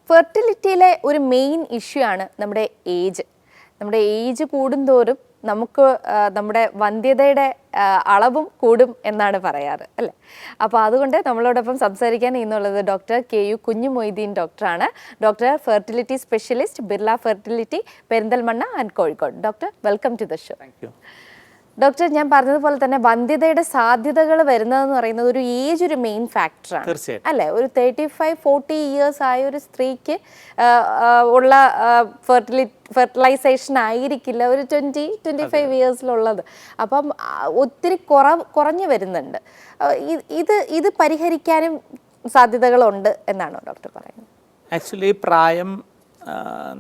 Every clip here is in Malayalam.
ഫെർട്ടിലിറ്റിയിലെ ഒരു മെയിൻ ഇഷ്യൂ ആണ് നമ്മുടെ ഏജ് കൂടുന്തോറും നമുക്ക് നമ്മുടെ വന്ധ്യതയുടെ അളവും കൂടും എന്നാണ് പറയാറ് അല്ലേ. അപ്പോൾ അതുകൊണ്ട് നമ്മളോടൊപ്പം സംസാരിക്കാൻ ഇന്നുള്ളത് ഡോക്ടർ KU കുഞ്ഞു മൊയ്തീൻ ഡോക്ടറാണ്. Doctor fertility specialist, Birla fertility, Perinthalmanna and Kozhikode. Doctor, welcome to the show. Doctor, ഞാൻ പറഞ്ഞതുപോലെ തന്നെ വന്ധ്യതയുടെ സാധ്യതകൾ വരുന്നതെന്ന് പറയുന്നത് ഒരു ഏജ് ഒരു മെയിൻ ഫാക്ടറാണ് അല്ലേ. ഒരു 35-40 ഇയേഴ്സ് ആയ ഒരു സ്ത്രീക്ക് ഉള്ള ഫെർട്ടിലൈസേഷൻ ആയിരിക്കില്ല ഒരു 20-25 ഇയേഴ്സിലുള്ളത്. അപ്പം ഒത്തിരി കുറഞ്ഞു വരുന്നുണ്ട്. ഇത് പരിഹരിക്കാനും സാധ്യതകളുണ്ട് എന്നാണോ ഡോക്ടർ പറയുന്നത്? ആക്ച്വലി പ്രായം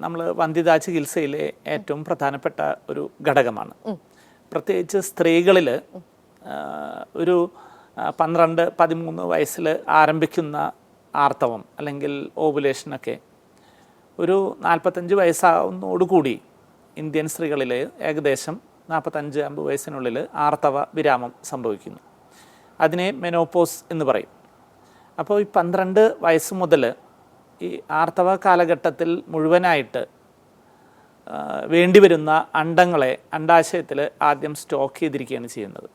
നമ്മൾ വന്ധ്യതാ ചികിത്സയിലെ ഏറ്റവും പ്രധാനപ്പെട്ട ഒരു ഘടകമാണ്. പ്രത്യേകിച്ച് സ്ത്രീകളിൽ ഒരു 12-13 വയസ്സിൽ ആരംഭിക്കുന്ന ആർത്തവം അല്ലെങ്കിൽ ഓവുലേഷനൊക്കെ ഒരു 45 വയസ്സാവുന്നതോടുകൂടി ഇന്ത്യൻ സ്ത്രീകളിൽ ഏകദേശം 45-50 വയസ്സിനുള്ളിൽ ആർത്തവ വിരാമം സംഭവിക്കുന്നു. അതിനെ മെനോപോസ് എന്ന് പറയും. അപ്പോൾ ഈ 12 വയസ്സ് മുതൽ ഈ ആർത്തവ കാലഘട്ടത്തിൽ മുഴുവനായിട്ട് വേണ്ടിവരുന്ന അണ്ടങ്ങളെ അണ്ടാശയത്തിൽ ആദ്യം സ്റ്റോക്ക് ചെയ്തിരിക്കുകയാണ് ചെയ്യുന്നത്.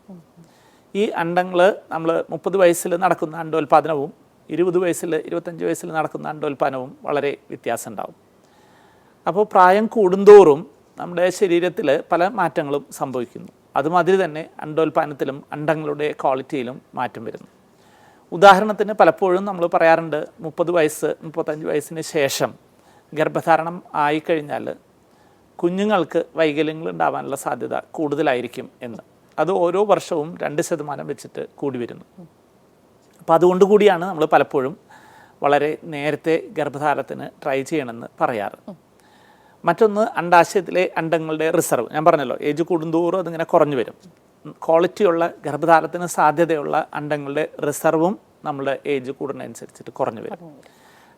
ഈ അണ്ടങ്ങൾ നമ്മൾ 30 വയസ്സിൽ നടക്കുന്ന അണ്ടോൽപാദനവും 20 വയസ്സിൽ 25 വയസ്സിൽ നടക്കുന്ന അണ്ടോൽപാദനവും വളരെ വ്യത്യാസം ഉണ്ടാവും. അപ്പോൾ പ്രായം കൂടുന്തോറും നമ്മുടെ ശരീരത്തിൽ പല മാറ്റങ്ങളും സംഭവിക്കുന്നു. അതുമാതിരി തന്നെ അണ്ടോൽപാദനത്തിലും അണ്ടങ്ങളുടെ ക്വാളിറ്റിയിലും മാറ്റം വരുന്നു. ഉദാഹരണത്തിന് പലപ്പോഴും നമ്മൾ പറയാറുണ്ട് 30-35 വയസ്സിന് ശേഷം ഗർഭധാരണം ആയിക്കഴിഞ്ഞാൽ കുഞ്ഞുങ്ങൾക്ക് വൈകല്യങ്ങൾ ഉണ്ടാവാനുള്ള സാധ്യത കൂടുതലായിരിക്കും എന്ന്. അത് ഓരോ വർഷവും 2% വെച്ചിട്ട് കൂടി വരുന്നു. അപ്പോൾ അതുകൊണ്ട് കൂടിയാണ് നമ്മൾ പലപ്പോഴും വളരെ നേരത്തെ ഗർഭധാരണത്തിന് ട്രൈ ചെയ്യണമെന്ന് പറയാറ്. മറ്റൊന്ന്, അണ്ടാശയത്തിലെ അണ്ടങ്ങളുടെ റിസർവ്. ഞാൻ പറഞ്ഞല്ലോ, ഏജ് കൂടുന്തോറും അതിങ്ങനെ കുറഞ്ഞു വരും. ക്വാളിറ്റിയുള്ള ഗർഭധാരണത്തിന് സാധ്യതയുള്ള അണ്ടങ്ങളുടെ റിസർവും നമ്മുടെ ഏജ് കൂടുന്നതനുസരിച്ചിട്ട് കുറഞ്ഞു വരും.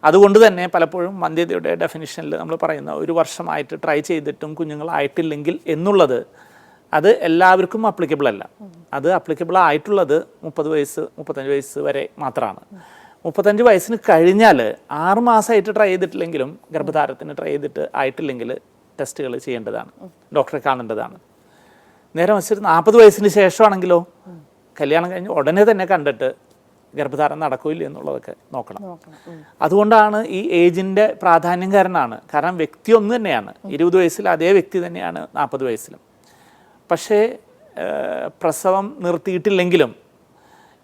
അതുകൊണ്ട് തന്നെ പലപ്പോഴും വന്ധ്യതയുടെ ഡെഫിനിഷനിൽ നമ്മൾ പറയുന്ന ഒരു വർഷമായിട്ട് ട്രൈ ചെയ്തിട്ടും കുഞ്ഞുങ്ങളായിട്ടില്ലെങ്കിൽ എന്നുള്ളത് അത് എല്ലാവർക്കും അപ്ലിക്കബിൾ അല്ല. അത് അപ്ലിക്കബിൾ ആയിട്ടുള്ളത് 30 വയസ്സ് 35 വയസ്സ് വരെ മാത്രമാണ്. 35 വയസ്സിന് കഴിഞ്ഞാൽ 6 മാസമായിട്ട് ട്രൈ ചെയ്തിട്ടില്ലെങ്കിലും ഗർഭധാരണത്തിന് ട്രൈ ചെയ്തിട്ട് ആയിട്ടില്ലെങ്കിൽ ടെസ്റ്റുകൾ ചെയ്യേണ്ടതാണ്, ഡോക്ടറെ കാണേണ്ടതാണ്. നേരെ മറിച്ച് 40 വയസ്സിന് ശേഷമാണെങ്കിലോ കല്യാണം കഴിഞ്ഞ് ഉടനെ തന്നെ കണ്ടിട്ട് ഗർഭധാരണം നടക്കില്ല എന്നുള്ളതൊക്കെ നോക്കണം. അതുകൊണ്ടാണ് ഈ ഏജിൻ്റെ പ്രാധാന്യം കാരണം വ്യക്തി ഒന്ന് തന്നെയാണ്. 20 വയസ്സിൽ അതേ വ്യക്തി തന്നെയാണ് 40 വയസ്സിലും. പക്ഷേ പ്രസവം നിർത്തിയിട്ടില്ലെങ്കിലും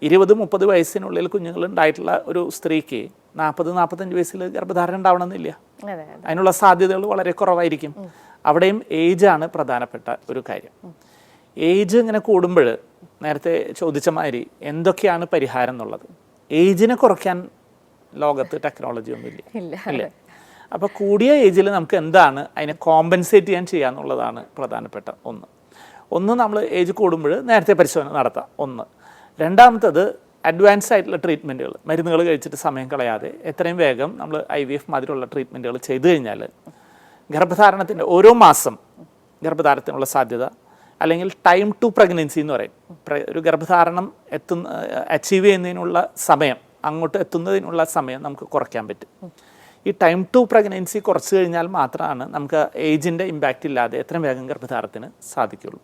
20-30 വയസ്സിനുള്ളിൽ കുഞ്ഞുങ്ങൾ ഉണ്ടായിട്ടുള്ള ഒരു സ്ത്രീക്ക് 40-45 വയസ്സിൽ ഗർഭധാരണം ഉണ്ടാവണമെന്നില്ല. അതിനുള്ള സാധ്യതകൾ വളരെ കുറവായിരിക്കും. അവിടെയും ഏജാണ് പ്രധാനപ്പെട്ട ഒരു കാര്യം. ഏജ് ഇങ്ങനെ കൂടുമ്പോൾ നേരത്തെ ചോദിച്ച മാതിരി എന്തൊക്കെയാണ് പരിഹാരം എന്നുള്ളത്. ഏജിനെ കുറയ്ക്കാൻ ലോകത്ത് ടെക്നോളജി ഒന്നുമില്ല അല്ലേ. അപ്പോൾ കൂടിയ ഏജിൽ നമുക്ക് എന്താണ് അതിനെ കോമ്പൻസേറ്റ് ചെയ്യാന്നുള്ളതാണ് പ്രധാനപ്പെട്ട ഒന്ന് നമ്മൾ ഏജ് കൂടുമ്പോൾ നേരത്തെ പരിശോധന നടത്താം. രണ്ടാമത്തത് അഡ്വാൻസ് ആയിട്ടുള്ള ട്രീറ്റ്മെൻറ്റുകൾ, മരുന്നുകൾ കഴിച്ചിട്ട് സമയം കളയാതെ എത്രയും വേഗം നമ്മൾ IVF മാതിരിയുള്ള ട്രീറ്റ്മെൻറ്റുകൾ ചെയ്തു കഴിഞ്ഞാൽ ഗർഭധാരണത്തിൻ്റെ ഓരോ മാസം ഗർഭധാരണത്തിനുള്ള സാധ്യത, അല്ലെങ്കിൽ ടൈം ടു പ്രഗ്നൻസി എന്ന് പറയും, ഒരു ഗർഭധാരണം അച്ചീവ് ചെയ്യുന്നതിനുള്ള സമയം, അങ്ങോട്ട് എത്തുന്നതിനുള്ള സമയം നമുക്ക് കുറയ്ക്കാൻ പറ്റും. ഈ ടൈം ടു പ്രഗ്നൻസി കുറച്ച് കഴിഞ്ഞാൽ മാത്രമാണ് നമുക്ക് ഏജിൻ്റെ ഇമ്പാക്റ്റ് ഇല്ലാതെ എത്രയും വേഗം ഗർഭധാരണത്തിന് സാധിക്കുള്ളൂ.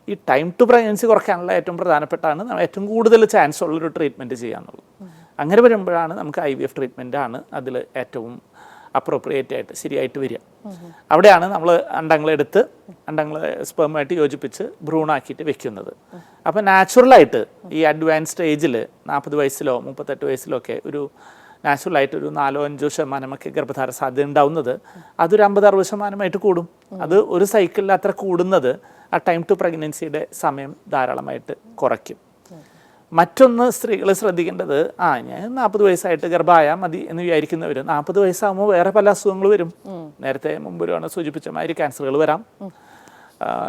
ഈ ടൈം ടു പ്രഗ്നൻസി കുറയ്ക്കാനുള്ള ഏറ്റവും പ്രധാനപ്പെട്ടാണ് ഏറ്റവും കൂടുതൽ ചാൻസ് ഉള്ളൊരു ട്രീറ്റ്മെൻറ്റ് ചെയ്യാന്നുള്ളത്. അങ്ങനെ വരുമ്പോഴാണ് നമുക്ക് IVF ട്രീറ്റ്മെൻറ്റാണ് അതിൽ ഏറ്റവും അപ്രോപ്രിയേറ്റ് ആയിട്ട് ശരിയായിട്ട് വരിക. അവിടെയാണ് നമ്മൾ അണ്ടങ്ങളെടുത്ത് അണ്ടങ്ങളെ സ്പെർമായിട്ട് യോജിപ്പിച്ച് ഭ്രൂണാക്കിയിട്ട് വെക്കുന്നത്. അപ്പോൾ നാച്ചുറലായിട്ട് ഈ അഡ്വാൻസ്ഡ് ഏജിൽ 40 വയസ്സിലോ 38 വയസ്സിലോ ഒക്കെ ഒരു നാച്ചുറലായിട്ട് ഒരു 4-5% ഗർഭധാരണ സാധ്യത ഉണ്ടാവുന്നത് അതൊരു 50-60% കൂടും. അത് ഒരു സൈക്കിളിൽ അത്ര കൂടുന്നത് ആ ടൈം ടു പ്രഗ്നൻസിയുടെ സമയം ധാരാളമായിട്ട് കുറയ്ക്കും. മറ്റൊന്ന്, സ്ത്രീകൾ ശ്രദ്ധിക്കേണ്ടത്, ഞാൻ 40 വയസ്സായിട്ട് ഗർഭമായാൽ മതി എന്ന് വിചാരിക്കുന്നവർ 40 വയസ്സാകുമ്പോൾ വേറെ പല അസുഖങ്ങൾ വരും. നേരത്തെ മുമ്പൊരുമാണ് സൂചിപ്പിച്ച മാതിരി ക്യാൻസറുകൾ വരാം.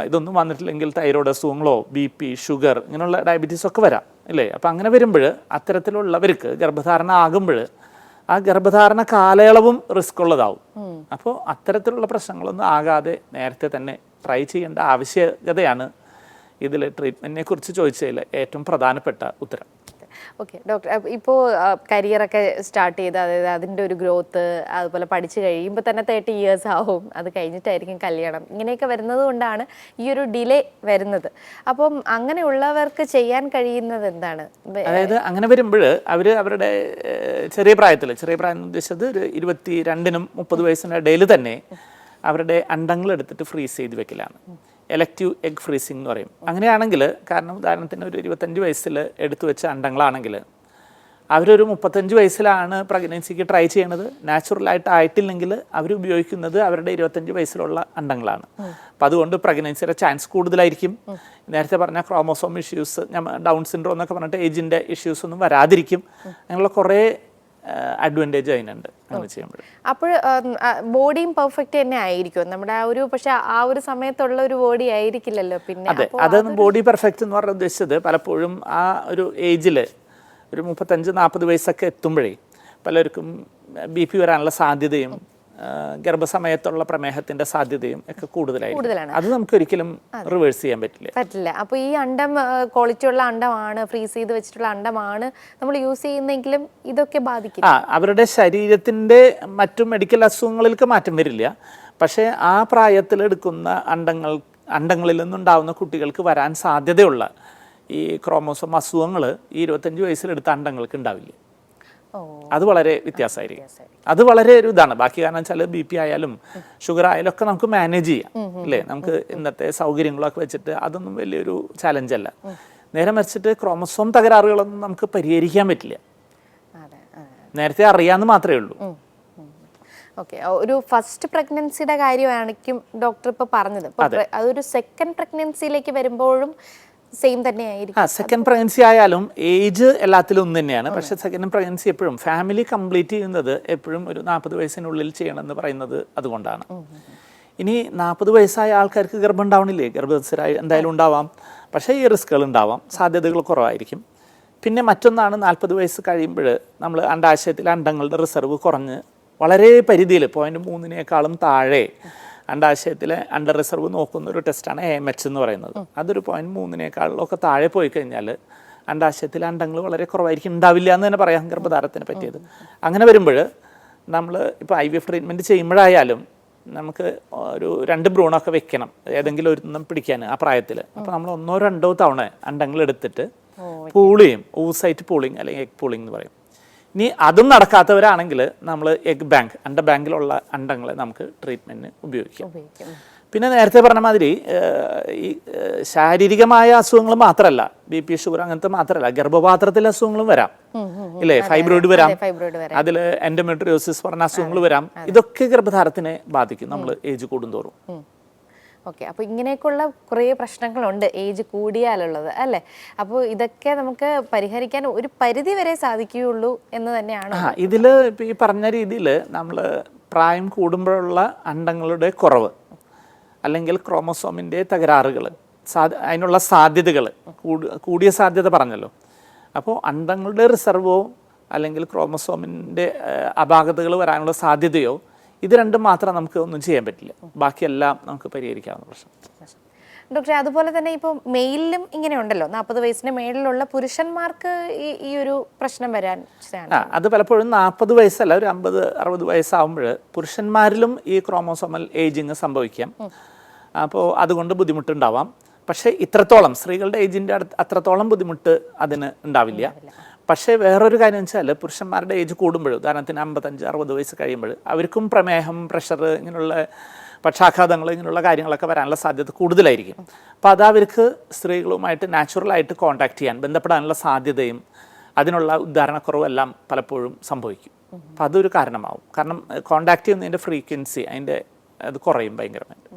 ഇതൊന്നും വന്നിട്ടില്ലെങ്കിൽ തൈറോയ്ഡ് അസുഖങ്ങളോ BP, ഷുഗർ, ഇങ്ങനെയുള്ള ഡയബറ്റീസ് ഒക്കെ വരാം അല്ലേ. അപ്പോൾ അങ്ങനെ വരുമ്പോൾ അത്തരത്തിലുള്ളവർക്ക് ഗർഭധാരണ ആകുമ്പോൾ ആ ഗർഭധാരണ കാലയളവും റിസ്ക് ഉള്ളതാവും. അപ്പോൾ അത്തരത്തിലുള്ള പ്രശ്നങ്ങളൊന്നും ആകാതെ നേരത്തെ തന്നെ ട്രൈ ചെയ്യേണ്ട ആവശ്യകതയാണ് ഇതിൽ ട്രീറ്റ്മെൻറ്റിനെ കുറിച്ച് ചോദിച്ചതിൽ ഏറ്റവും പ്രധാനപ്പെട്ട ഉത്തരം. ഓക്കെ ഡോക്ടർ, ഇപ്പോൾ കരിയറൊക്കെ സ്റ്റാർട്ട് ചെയ്ത്, അതായത് അതിൻ്റെ ഒരു ഗ്രോത്ത്, അതുപോലെ പഠിച്ചു കഴിയുമ്പോൾ തന്നെ 30 ഇയേഴ്സ് ആവും, അത് കഴിഞ്ഞിട്ടായിരിക്കും കല്യാണം, ഇങ്ങനെയൊക്കെ വരുന്നത് കൊണ്ടാണ് ഈ ഒരു ഡിലേ വരുന്നത്. അപ്പം അങ്ങനെയുള്ളവർക്ക് ചെയ്യാൻ കഴിയുന്നത് എന്താണ്? അതായത് അങ്ങനെ വരുമ്പോൾ അവർ അവരുടെ ചെറിയ പ്രായം എന്ന് ഉദ്ദേശിച്ചത് ഒരു 22-നും 30 വയസ്സിൻ്റെ ഇടയിൽ തന്നെ അവരുടെ അണ്ടങ്ങൾ എടുത്തിട്ട് ഫ്രീസ് ചെയ്ത് വെക്കലാണ്. എലക്റ്റീവ് എഗ് ഫ്രീസിംഗ് എന്ന് പറയും. അങ്ങനെയാണെങ്കിൽ, കാരണം ഉദാഹരണത്തിന് ഒരു 25 വയസ്സിൽ എടുത്തു വെച്ച അണ്ടങ്ങളാണെങ്കിൽ അവരൊരു 35 വയസ്സിലാണ് പ്രഗ്നൻസിക്ക് ട്രൈ ചെയ്യണത്, നാച്ചുറലായിട്ട് ആയിട്ടില്ലെങ്കിൽ അവർ ഉപയോഗിക്കുന്നത് അവരുടെ 25 വയസ്സിലുള്ള അണ്ടങ്ങളാണ്. അപ്പം അതുകൊണ്ട് പ്രഗ്നൻസിയുടെ ചാൻസ് കൂടുതലായിരിക്കും. നേരത്തെ പറഞ്ഞ ക്രോമോസോം ഇഷ്യൂസ്, ഡൗൺ സിൻഡ്രോം എന്നൊക്കെ പറഞ്ഞിട്ട് ഏജിൻ്റെ ഇഷ്യൂസ് ഒന്നും വരാതിരിക്കും. അങ്ങനെയുള്ള കുറേ അഡ്വാൻറ്റേജ് അതിനുണ്ട് അങ്ങനെ ചെയ്യുമ്പോൾ. അപ്പോൾ ബോഡിയും പെർഫെക്റ്റ് തന്നെ ആയിരിക്കും നമ്മുടെ ആ ഒരു, പക്ഷെ ആ ഒരു സമയത്തുള്ള ഒരു ബോഡി ആയിരിക്കില്ലല്ലോ പിന്നെ. അതെ, അത് ബോഡി പെർഫെക്റ്റ് എന്ന് പറഞ്ഞ ഉദ്ദേശിച്ചത് പലപ്പോഴും ആ ഒരു ഏജിൽ ഒരു 35-40 വയസ്സൊക്കെ എത്തുമ്പോഴേ പലർക്കും BP വരാനുള്ള സാധ്യതയും ഗർഭസമയത്തുള്ള പ്രമേഹത്തിന്റെ സാധ്യതയും ഒക്കെ കൂടുതലാണ്. അത് നമുക്ക് ഒരിക്കലും റിവേഴ്സ് ചെയ്യാൻ പറ്റില്ല. അപ്പോൾ ഈ അണ്ടം ക്വാളിറ്റി ഉള്ള അണ്ടമാണ്, ഫ്രീസ് ചെയ്ത് വെച്ചിട്ടുള്ള അണ്ടമാണ് നമ്മൾ യൂസ് ചെയ്യുന്നെങ്കിലും ഇതൊക്കെ ബാധിക്കും. അവരുടെ ശരീരത്തിന്റെ മറ്റു മെഡിക്കൽ അസുഖങ്ങളിലേക്ക് മാറ്റം വരില്ല. പക്ഷേ ആ പ്രായത്തിൽ എടുക്കുന്ന അണ്ടങ്ങളിൽ നിന്നുണ്ടാവുന്ന കുട്ടികൾക്ക് വരാൻ സാധ്യതയുള്ള ഈ ക്രോമോസോം അസുഖങ്ങൾ ഈ 25 വയസ്സിലെടുത്ത അണ്ടങ്ങൾക്ക് ഉണ്ടാവില്ല. അത് വളരെ വ്യത്യാസമായിരിക്കും. അത് വളരെ ഒരു ഇതാണ്. ബാക്കി കാരണം വെച്ചാൽ BP ആയാലും ഷുഗർ ആയാലും ഒക്കെ നമുക്ക് മാനേജ് ചെയ്യാം അല്ലേ. നമുക്ക് ഇന്നത്തെ സൗകര്യങ്ങളൊക്കെ വെച്ചിട്ട് അതൊന്നും വലിയൊരു ചലഞ്ചല്ല. നേരെ മറിച്ചിട്ട് ക്രോമസോം തകരാറുകളൊന്നും നമുക്ക് പരിഹരിക്കാൻ പറ്റില്ല. നേരത്തെ അറിയാമെന്ന് മാത്രമേ ഉള്ളൂ. ഓക്കെ, ഒരു ഫസ്റ്റ് പ്രഗ്നൻസിയുടെ കാര്യമായിരിക്കും ഡോക്ടർ ഇപ്പോൾ പറഞ്ഞത്. അതൊരു സെക്കൻഡ് പ്രഗ്നൻസിയിലേക്ക് വരുമ്പോഴും സെയിം തന്നെയായിരിക്കും. സെക്കൻഡ് പ്രഗ്നൻസി ആയാലും ഏജ് എല്ലാത്തിലും ഒന്ന് തന്നെയാണ്. പക്ഷേ സെക്കൻഡ് പ്രഗ്നൻസി എപ്പോഴും ഫാമിലി കംപ്ലീറ്റ് ചെയ്യുന്നത് എപ്പോഴും ഒരു 40 വയസ്സിനുള്ളിൽ ചെയ്യണമെന്ന് പറയുന്നത് അതുകൊണ്ടാണ്. ഇനി 40 വയസ്സായ ആൾക്കാർക്ക് ഗർഭം ഉണ്ടാവണില്ലേ? ഗർഭസ്ഥരായി എന്തായാലും ഉണ്ടാവാം, പക്ഷേ ഈ റിസ്കുകൾ ഉണ്ടാവാം, സാധ്യതകൾ കുറവായിരിക്കും. പിന്നെ മറ്റൊന്നാണ് 40 വയസ്സ് കഴിയുമ്പോൾ നമ്മൾ അണ്ടാശയത്തിലെ അണ്ടങ്ങളുടെ റിസർവ് കുറഞ്ഞ് വളരെ പരിധിയിൽ 0.3-നേക്കാളും താഴെ അണ്ടാശയത്തിലെ അണ്ടർ റിസർവ് നോക്കുന്ന ഒരു ടെസ്റ്റാണ് AMH എന്ന് പറയുന്നത്. അതൊരു 0.3-നേക്കാളൊക്കെ താഴെ പോയി കഴിഞ്ഞാൽ അണ്ടാശയത്തിലെ അണ്ടങ്ങൾ വളരെ കുറവായിരിക്കും, ഉണ്ടാവില്ല എന്ന് തന്നെ പറയാം ഗർഭധാരത്തിന് പറ്റിയത്. അങ്ങനെ വരുമ്പോൾ നമ്മൾ ഇപ്പോൾ IVF ട്രീറ്റ്മെൻറ്റ് ചെയ്യുമ്പോഴായാലും നമുക്ക് ഒരു 2 ഭ്രൂണമൊക്കെ വെക്കണം ഏതെങ്കിലും ഒരെണ്ണം പിടിക്കാൻ ആ പ്രായത്തിൽ. അപ്പോൾ നമ്മൾ 1-2 തവണ അണ്ടങ്ങൾ എടുത്തിട്ട് പൂൾ ചെയ്യും. oocyte പൂളിങ് അല്ലെങ്കിൽ എഗ് പൂളിങ് എന്ന് പറയും. ഇനി അതും നടക്കാത്തവരാണെങ്കിൽ നമ്മൾ എഗ് ബാങ്ക്, ബാങ്കിലുള്ള അണ്ടങ്ങളെ നമുക്ക് ട്രീറ്റ്മെൻറ്റിന് ഉപയോഗിക്കാം. പിന്നെ നേരത്തെ പറഞ്ഞ മാതിരി ഈ ശാരീരികമായ അസുഖങ്ങൾ മാത്രമല്ല, BP ഷുഗർ അങ്ങനത്തെ മാത്രമല്ല, ഗർഭപാത്രത്തിലെ അസുഖങ്ങളും വരാം ഇല്ലേ. ഫൈബ്രോയിഡ് വരാം, അതിൽ എൻഡോമെട്രിയോസിസ് പറഞ്ഞ അസുഖങ്ങൾ വരാം. ഇതൊക്കെ ഗർഭധാരത്തിനെ ബാധിക്കും നമ്മൾ ഏജ് കൂടുന്തോറും. ഓക്കെ, അപ്പോൾ ഇങ്ങനെയൊക്കെയുള്ള കുറേ പ്രശ്നങ്ങളുണ്ട് ഏജ് കൂടിയാലുള്ളത് അല്ലേ. അപ്പോൾ ഇതൊക്കെ നമുക്ക് പരിഹരിക്കാൻ ഒരു പരിധി വരെ സാധിക്കുകയുള്ളൂ എന്ന് തന്നെയാണ്. ഇതിൽ ഇപ്പോൾ ഈ പറഞ്ഞ രീതിയിൽ നമ്മൾ പ്രായം കൂടുമ്പോഴുള്ള അണ്ടങ്ങളുടെ കുറവ് അല്ലെങ്കിൽ ക്രോമോസോമിൻ്റെ തകരാറുകൾ, അതിനുള്ള സാധ്യതകൾ കൂടിയ സാധ്യത പറഞ്ഞല്ലോ. അപ്പോൾ അണ്ടങ്ങളുടെ റിസർവോ അല്ലെങ്കിൽ ക്രോമോസോമിൻ്റെ അപാകതകൾ വരാനുള്ള സാധ്യതയോ, ഇത് രണ്ടും മാത്രം നമുക്ക് ഒന്നും ചെയ്യാൻ പറ്റില്ല. ബാക്കിയെല്ലാം നമുക്ക് പരിഹരിക്കാവുന്ന പ്രശ്നം. ഡോക്ടറെ, അതുപോലെ തന്നെ ഇപ്പോൾ മെയിലിലും ഇങ്ങനെ ഉണ്ടല്ലോ, 40 വയസ്സിന് മേളിലുള്ള പുരുഷന്മാർക്ക് ഈ ഒരു പ്രശ്നം വരാൻ അത് പലപ്പോഴും 40 വയസ്സല്ല, ഒരു 50-60 വയസ്സാകുമ്പോൾ പുരുഷന്മാരിലും ഈ ക്രോമോസോമൽ ഏജിങ് സംഭവിക്കാം. അപ്പോൾ അതുകൊണ്ട് ബുദ്ധിമുട്ടുണ്ടാവാം. പക്ഷേ ഇത്രത്തോളം സ്ത്രീകളുടെ ഏജിൻ്റെ അത്രത്തോളം ബുദ്ധിമുട്ട് അതിന് ഉണ്ടാവില്ല. പക്ഷേ വേറൊരു കാര്യം വെച്ചാൽ പുരുഷന്മാരുടെ ഏജ് കൂടുമ്പോൾ, ഉദാഹരണത്തിന് 55-60 വയസ്സ് കഴിയുമ്പോൾ അവർക്കും പ്രമേഹം, പ്രഷർ, ഇങ്ങനെയുള്ള പക്ഷാഘാതങ്ങൾ, ഇങ്ങനെയുള്ള കാര്യങ്ങളൊക്കെ വരാനുള്ള സാധ്യത കൂടുതലായിരിക്കും. അപ്പോൾ അത് അവർക്ക് സ്ത്രീകളുമായിട്ട് നാച്ചുറലായിട്ട് കോൺടാക്ട് ചെയ്യാൻ, ബന്ധപ്പെടാനുള്ള സാധ്യതയും അതിനുള്ള ഉദ്ധാരണക്കുറവെല്ലാം പലപ്പോഴും സംഭവിക്കും. അപ്പോൾ അതൊരു കാരണമാവും. കാരണം കോൺടാക്ട് ചെയ്യുന്നതിൻ്റെ ഫ്രീക്വൻസി അത് കുറയും ഭയങ്കരമായിട്ട്.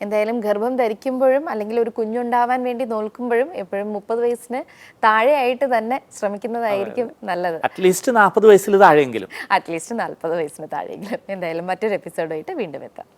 എന്തായാലും ഗർഭം ധരിക്കുമ്പോഴും അല്ലെങ്കിൽ ഒരു കുഞ്ഞുണ്ടാവാൻ വേണ്ടി നോക്കുമ്പോഴും എപ്പോഴും 30 വയസ്സിന് താഴെയായിട്ട് തന്നെ ശ്രമിക്കുന്നതായിരിക്കും നല്ലത്. അറ്റ്ലീസ്റ്റ് 40 വയസ്സിൽ താഴെയെങ്കിലും. അറ്റ്ലീസ്റ്റ് 40 വയസ്സിന് താഴെയെങ്കിലും. എന്തായാലും മറ്റൊരു എപ്പിസോഡായിട്ട് വീണ്ടും എത്താം.